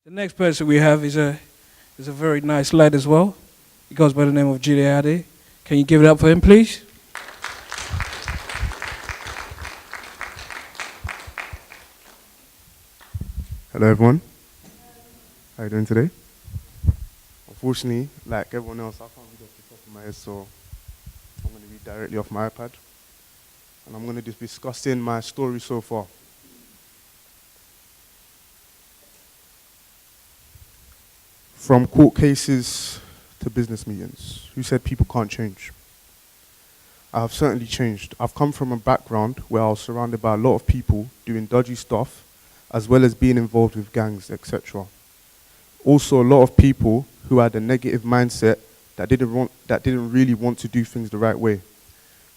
The next person we have is a very nice lad as well. He goes by the name of Jide Ade. Can you give it up for him, please? Hello everyone, how are you doing today? Unfortunately, like everyone else, I can't read off the top of my head, so I'm going to read directly off my iPad. And I'm going to just be discussing my story so far. From court cases to business meetings, who said people can't change? I have certainly changed. I've come from a background where I was surrounded by a lot of people doing dodgy stuff, as well as being involved with gangs, etc. Also, a lot of people who had a negative mindset that didn't really want to do things the right way,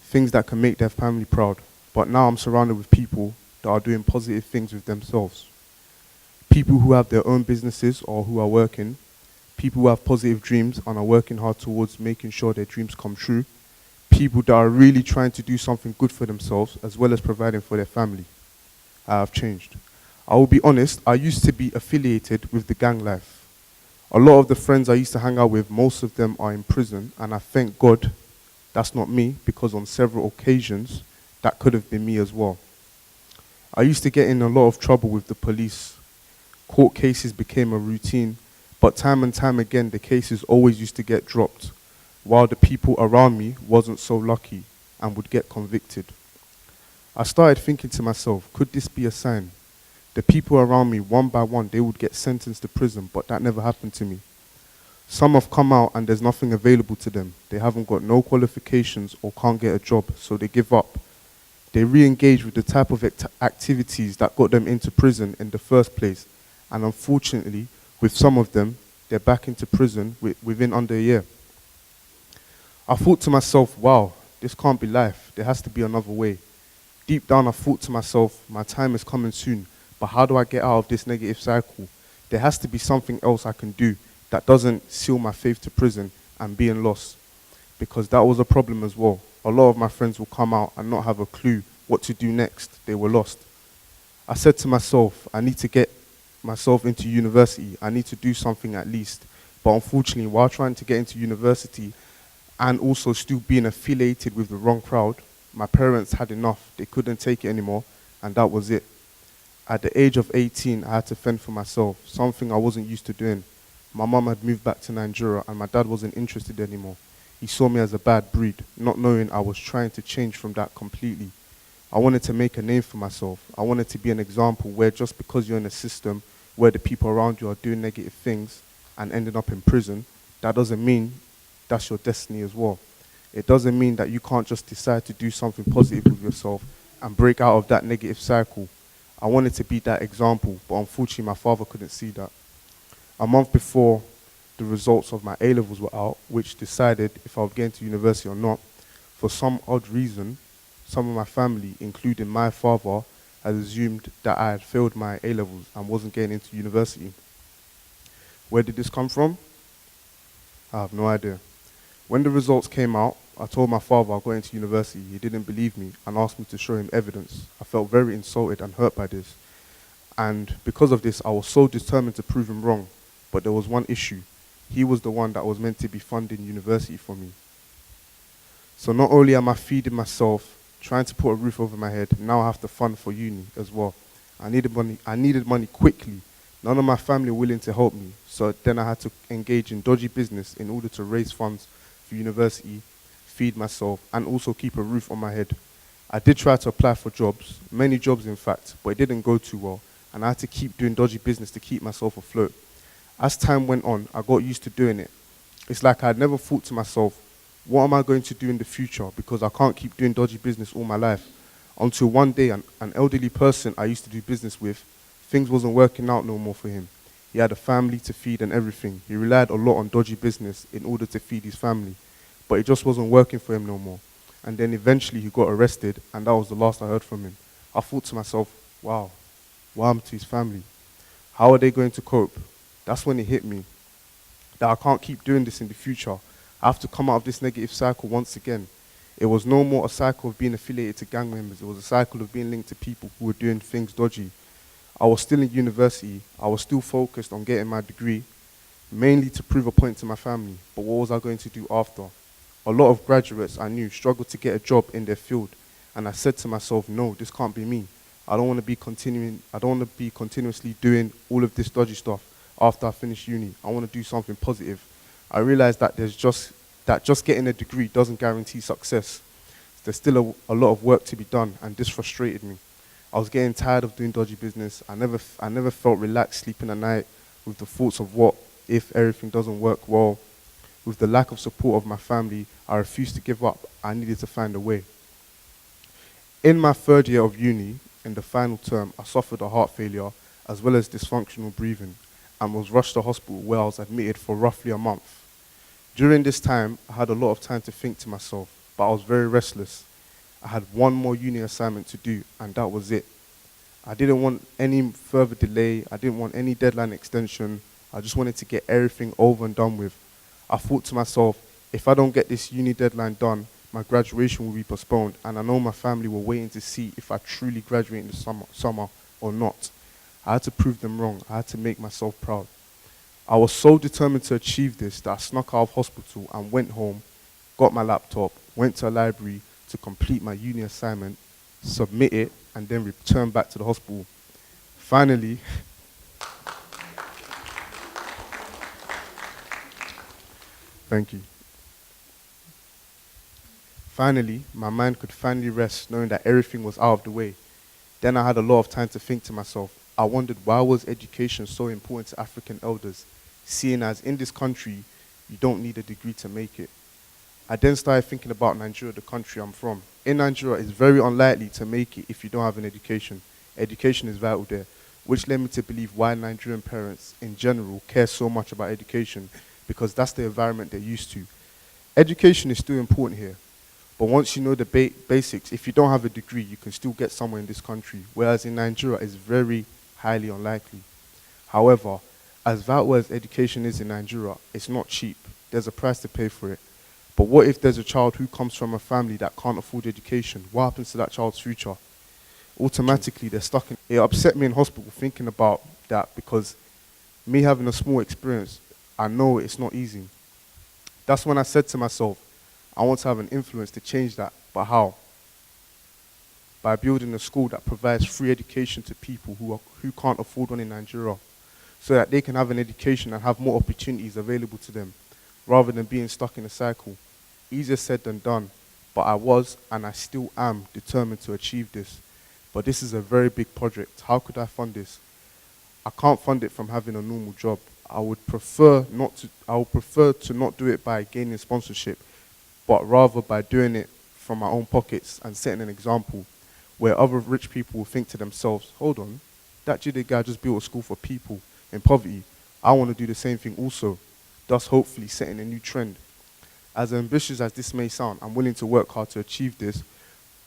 things that can make their family proud. But now I'm surrounded with people that are doing positive things with themselves. People who have their own businesses or who are working, people who have positive dreams and are working hard towards making sure their dreams come true, people that are really trying to do something good for themselves as well as providing for their family. I have changed. I will be honest, I used to be affiliated with the gang life. A lot of the friends I used to hang out with, most of them are in prison, and I thank God that's not me, because on several occasions, that could have been me as well. I used to get in a lot of trouble with the police. Court cases became a routine, but time and time again, the cases always used to get dropped, while the people around me wasn't so lucky and would get convicted. I started thinking to myself, could this be a sign? The people around me, one by one, they would get sentenced to prison, but that never happened to me. Some have come out and there's nothing available to them. They haven't got no qualifications or can't get a job, so they give up. They re-engage with the type of activities that got them into prison in the first place. And unfortunately, with some of them, they're back into prison within under a year. I thought to myself, wow, this can't be life. There has to be another way. Deep down, I thought to myself, my time is coming soon. But how do I get out of this negative cycle? There has to be something else I can do that doesn't seal my faith to prison and being lost. Because that was a problem as well. A lot of my friends will come out and not have a clue what to do next. They were lost. I said to myself, I need to get myself into university. I need to do something at least. But unfortunately, while trying to get into university and also still being affiliated with the wrong crowd, my parents had enough. They couldn't take it anymore, and that was it. At the age of 18, I had to fend for myself, something I wasn't used to doing. My mum had moved back to Nigeria and my dad wasn't interested anymore. He saw me as a bad breed, not knowing I was trying to change from that completely. I wanted to make a name for myself. I wanted to be an example where just because you're in a system where the people around you are doing negative things and ending up in prison, that doesn't mean that's your destiny as well. It doesn't mean that you can't just decide to do something positive with yourself and break out of that negative cycle. I wanted to be that example, but unfortunately my father couldn't see that. A month before the results of my A-levels were out, which decided if I would get into university or not, for some odd reason, some of my family, including my father, had assumed that I had failed my A-levels and wasn't getting into university. Where did this come from? I have no idea. When the results came out, I told my father I got into university. He didn't believe me and asked me to show him evidence. I felt very insulted and hurt by this. And because of this, I was so determined to prove him wrong. But there was one issue. He was the one that was meant to be funding university for me. So not only am I feeding myself, trying to put a roof over my head, now I have to fund for uni as well. I needed money quickly. None of my family were willing to help me. So then I had to engage in dodgy business in order to raise funds for university, feed myself, and also keep a roof on my head. I did try to apply for jobs, many jobs in fact, but it didn't go too well, and I had to keep doing dodgy business to keep myself afloat. As time went on, I got used to doing it. It's like I had never thought to myself, what am I going to do in the future, because I can't keep doing dodgy business all my life. Until one day, an elderly person I used to do business with, things wasn't working out no more for him. He had a family to feed and everything. He relied a lot on dodgy business in order to feed his family. But it just wasn't working for him no more. And then eventually he got arrested, and that was the last I heard from him. I thought to myself, wow, what happened to his family? How are they going to cope? That's when it hit me, that I can't keep doing this in the future. I have to come out of this negative cycle once again. It was no more a cycle of being affiliated to gang members. It was a cycle of being linked to people who were doing things dodgy. I was still in university. I was still focused on getting my degree, mainly to prove a point to my family. But what was I going to do after? A lot of graduates I knew struggled to get a job in their field, and I said to myself, no, this can't be me. I don't want to be continuously doing all of this dodgy stuff after I finish uni. I want to do something positive. I realized that just getting a degree doesn't guarantee success. There's still a lot of work to be done, and this frustrated me. I was getting tired of doing dodgy business. I never felt relaxed sleeping at night with the thoughts of what if everything doesn't work well. With the lack of support of my family, I refused to give up. I needed to find a way. In my third year of uni, in the final term, I suffered a heart failure as well as dysfunctional breathing and was rushed to hospital where I was admitted for roughly a month. During this time, I had a lot of time to think to myself, but I was very restless. I had one more uni assignment to do, and that was it. I didn't want any further delay. I didn't want any deadline extension. I just wanted to get everything over and done with. I thought to myself, if I don't get this uni deadline done, my graduation will be postponed, and I know my family were waiting to see if I truly graduate in the summer or not. I had to prove them wrong. I had to make myself proud. I was so determined to achieve this that I snuck out of hospital and went home, got my laptop, went to a library to complete my uni assignment, submit it, and then return back to the hospital. Finally, thank you. Finally, my mind could finally rest knowing that everything was out of the way. Then I had a lot of time to think to myself. I wondered, why was education so important to African elders, seeing as in this country, you don't need a degree to make it. I then started thinking about Nigeria, the country I'm from. In Nigeria, it's very unlikely to make it if you don't have an education. Education is vital there, which led me to believe why Nigerian parents in general care so much about education, because that's the environment they're used to. Education is still important here, but once you know the basics, if you don't have a degree, you can still get somewhere in this country, whereas in Nigeria, it's very highly unlikely. However, as vital as education is in Nigeria, it's not cheap. There's a price to pay for it. But what if there's a child who comes from a family that can't afford education? What happens to that child's future? Automatically, they're stuck in. It upset me in hospital thinking about that, because me having a small experience, I know it's not easy. That's when I said to myself, I want to have an influence to change that, but how? By building a school that provides free education to people who can't afford one in Nigeria, so that they can have an education and have more opportunities available to them, rather than being stuck in a cycle. Easier said than done, but I was, and I still am, determined to achieve this. But this is a very big project. How could I fund this? I can't fund it from having a normal job. I would prefer to not do it by gaining sponsorship, but rather by doing it from my own pockets and setting an example where other rich people will think to themselves, hold on, that Jide guy just built a school for people in poverty. I want to do the same thing also, thus hopefully setting a new trend. As ambitious as this may sound, I'm willing to work hard to achieve this,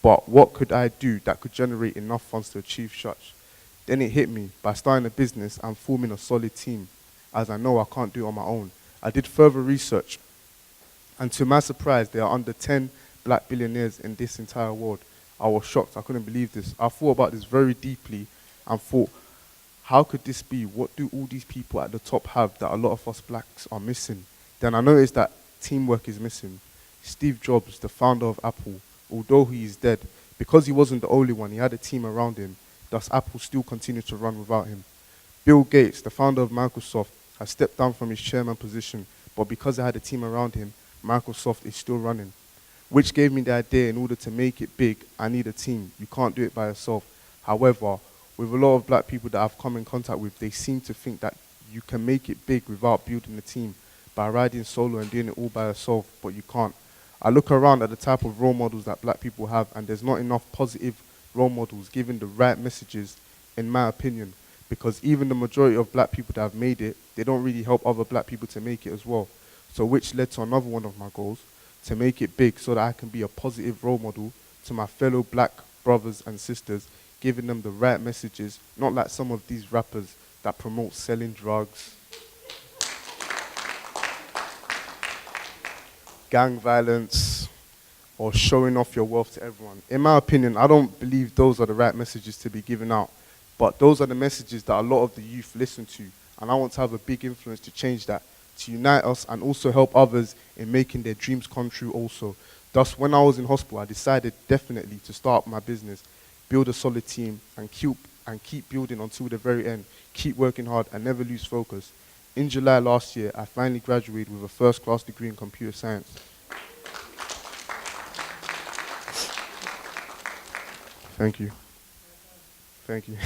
but what could I do that could generate enough funds to achieve such? Then it hit me. By starting a business and forming a solid team, as I know I can't do it on my own. I did further research, and to my surprise, there are under 10 black billionaires in this entire world. I was shocked. I couldn't believe this. I thought about this very deeply and thought, how could this be? What do all these people at the top have that a lot of us blacks are missing? Then I noticed that teamwork is missing. Steve Jobs, the founder of Apple, although he is dead, because he wasn't the only one, he had a team around him, thus Apple still continued to run without him. Bill Gates, the founder of Microsoft, has stepped down from his chairman position, but because he had a team around him, Microsoft is still running. Which gave me the idea, in order to make it big, I need a team. You can't do it by yourself. However, with a lot of black people that I've come in contact with, they seem to think that you can make it big without building a team, by riding solo and doing it all by yourself, but you can't. I look around at the type of role models that black people have, and there's not enough positive role models giving the right messages, in my opinion, because even the majority of black people that have made it, they don't really help other black people to make it as well. So which led to another one of my goals, to make it big so that I can be a positive role model to my fellow black brothers and sisters, giving them the right messages, not like some of these rappers that promote selling drugs, gang violence, or showing off your wealth to everyone. In my opinion, I don't believe those are the right messages to be given out. But those are the messages that a lot of the youth listen to. And I want to have a big influence to change that, to unite us and also help others in making their dreams come true also. Thus, when I was in hospital, I decided definitely to start my business, build a solid team, and keep building until the very end. Keep working hard and never lose focus. In July last year, I finally graduated with a first-class degree in computer science. Thank you. Thank you.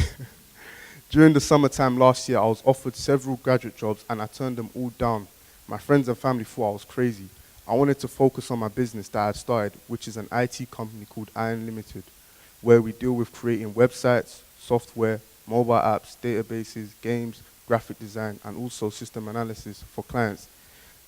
During the summertime last year, I was offered several graduate jobs and I turned them all down. My friends and family thought I was crazy. I wanted to focus on my business that I had started, which is an IT company called Iron Ltd, where we deal with creating websites, software, mobile apps, databases, games, graphic design, and also system analysis for clients.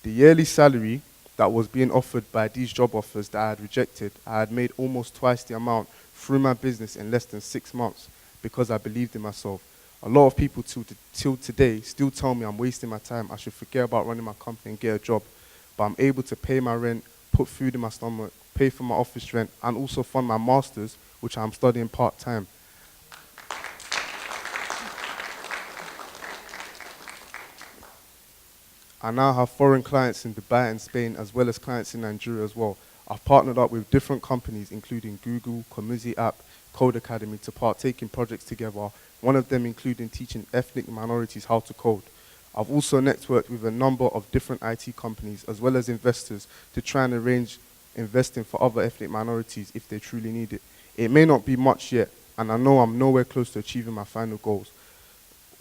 The yearly salary that was being offered by these job offers that I had rejected, I had made almost twice the amount through my business in less than 6 months because I believed in myself. A lot of people till today still tell me I'm wasting my time. I should forget about running my company and get a job. But I'm able to pay my rent, put food in my stomach, pay for my office rent, and also fund my master's, which I'm studying part-time. I now have foreign clients in Dubai and Spain, as well as clients in Nigeria as well. I've partnered up with different companies, including Google, Komuzi App, Code Academy, to partake in projects together, one of them including teaching ethnic minorities how to code. I've also networked with a number of different IT companies, as well as investors, to try and arrange investing for other ethnic minorities if they truly need it. It may not be much yet, and I know I'm nowhere close to achieving my final goals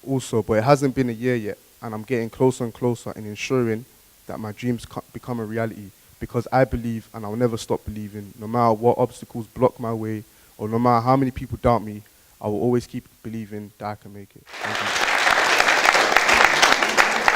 also, but it hasn't been a year yet, and I'm getting closer and closer in ensuring that my dreams become a reality, because I believe, and I'll never stop believing, no matter what obstacles block my way, or no matter how many people doubt me, I will always keep believing that I can make it. Thank you.